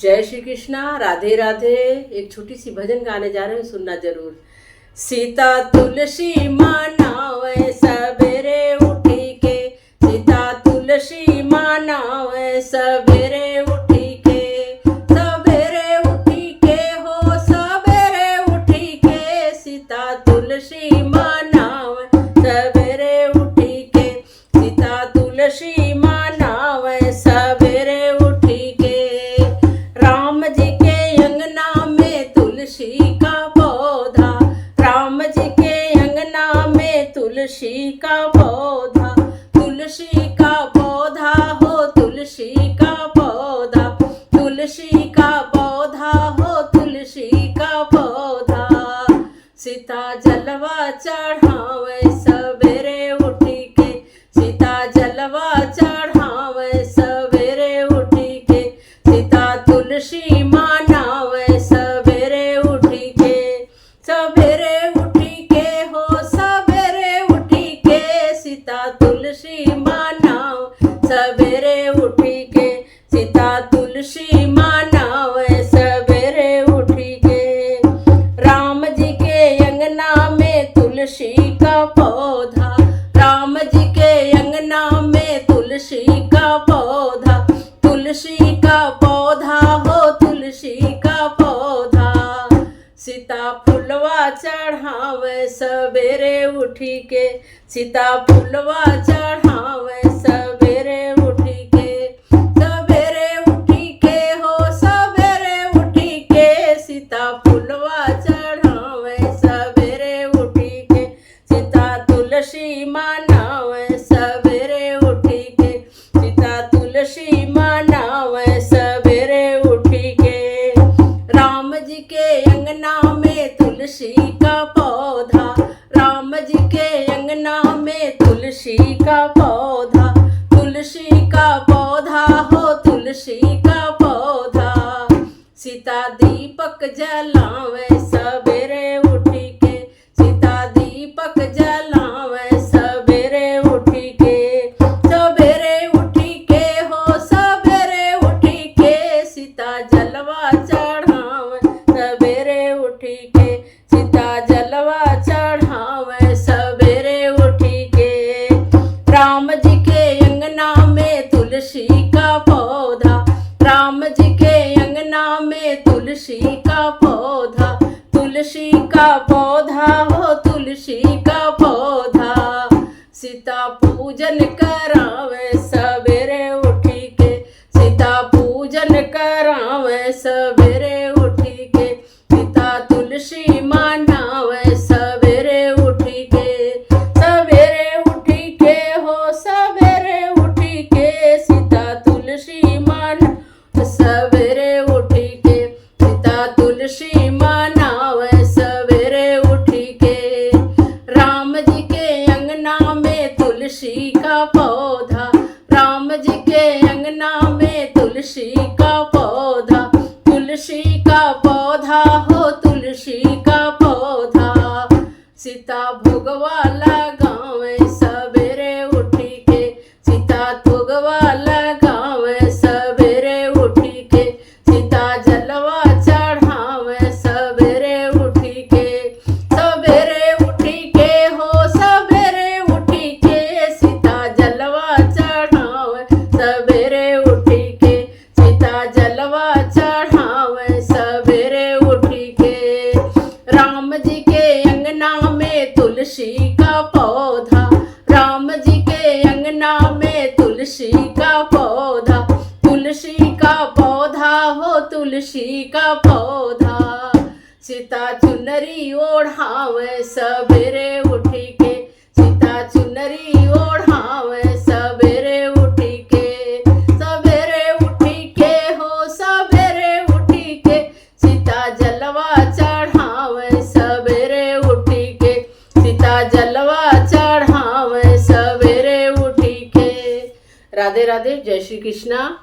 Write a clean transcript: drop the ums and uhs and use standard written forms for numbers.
जय श्री कृष्णा, राधे राधे। एक छोटी सी भजन गाने जा रहे हैं, सुनना जरूर। सीता तुलसी मनावे सवेरे उठी के, सीता तुलसी मनावे सवेरे उठी के, सवेरे उठी के हो सवेरे उठी के, सीता तुलसी मनावे सवेरे उठी के, सीता तुलसी मनावे सवेरे उठी के। राम जी के अंगना में तुलसी का पौधा, राम जी के अंगना में तुलसी का पौधा, तुलसी का पौधा हो तुलसी का पौधा, तुलसी का पौधा हो तुलसी का पौधा। सीता जलवा चढ़ावे सवेरे उठी के, सीता जलवा चढ़ावे सवेरे उठी के, सीता तुलसी मनावे सवेरे उठी के, सवेरे उठी के हो सवेरे उठी के, सीता तुलसी मनाव सवेरे उठी के, सीता तुलसी मनावे सवेरे उठी के। राम जी के अंगना में तुलसी का पौधा, राम जी के अंगना में तुलसी का पौधा, तुलसी का पौधा हो तुलसी का पौधा। सीता फुलवा चढ़ावे सवेरे उठी के, सीता फुलवा चढ़ावे सवेरे उठी के, सवेरे उठी के हो सवेरे उठी के, सीता फुलवा चढ़ावे सवेरे उठी के, सीता तुलसी मनावे सवेरे उठी के, सीता तुलसी मनावे सवेरे उठी के। राम जी के अंगना में तुलसी का पौधा, राम जी के अंगना में तुलसी का पौधा, तुलसी का पौधा हो तुलसी का पौधा। सीता दीपक जलावे सवेरे उठी के, सीता दीपक जलावे सवेरे उठी के, सवेरे उठी के हो सवेरे उठी के, सीता जलवा चढ़ावे सवेरे उठी के, सीता जलवा चढ़ावे सवेरे उठी के। राम जी के अंगना में तुलसी का पौधा, राम जी के अंगना में तुलसी का पौधा, तुलसी का पौधा हो तुलसी का पौधा। सीता पूजन करावे सवेरे उठी के, सीता पूजन करावे सवेरे उठी के, सीता तुलसी मनावे सवेरे उठी के, सवेरे उठी के हो सवेरे उठी के, सीता तुलसी मन सवेरे उठी के, सीता तुलसी मनावे सवेरे उठी के। राम जी के अंगना में तुलसी का पौधा, राम जी के अंगना में तुलसी का पौधा, तुलसी का पौधा हो तुलसी का पौधा। सीता भोगवा लगावे सवेरे उठी के, सीता भोगवा लगावे सवेरे उठी के, सीता जलवा चढ़ावे सवेरे उठी के, सवेरे उठी के हो सवेरे उठी के, सीता जलवा चढ़ावे सवेरे उठी के, सीता जलवा चढ़ावे सवेरे उठी के। राम जी के अंगना में तुलसी का पौधा, राम जी के अंगना में तुलसी का पौधा, तुलसी का पौधा हो तुलसी का पौधा। सीता चुनरी ओढ़ावे सवेरे उठी के, सीता चुनरी ओढ़ावे सवेरे उठी के, सवेरे उठी के हो सवेरे उठी के, सीता जलवा चढ़ावे सवेरे उठी के, सीता जलवा चढ़ावे सवेरे उठी के। राधे राधे, जय श्री कृष्णा।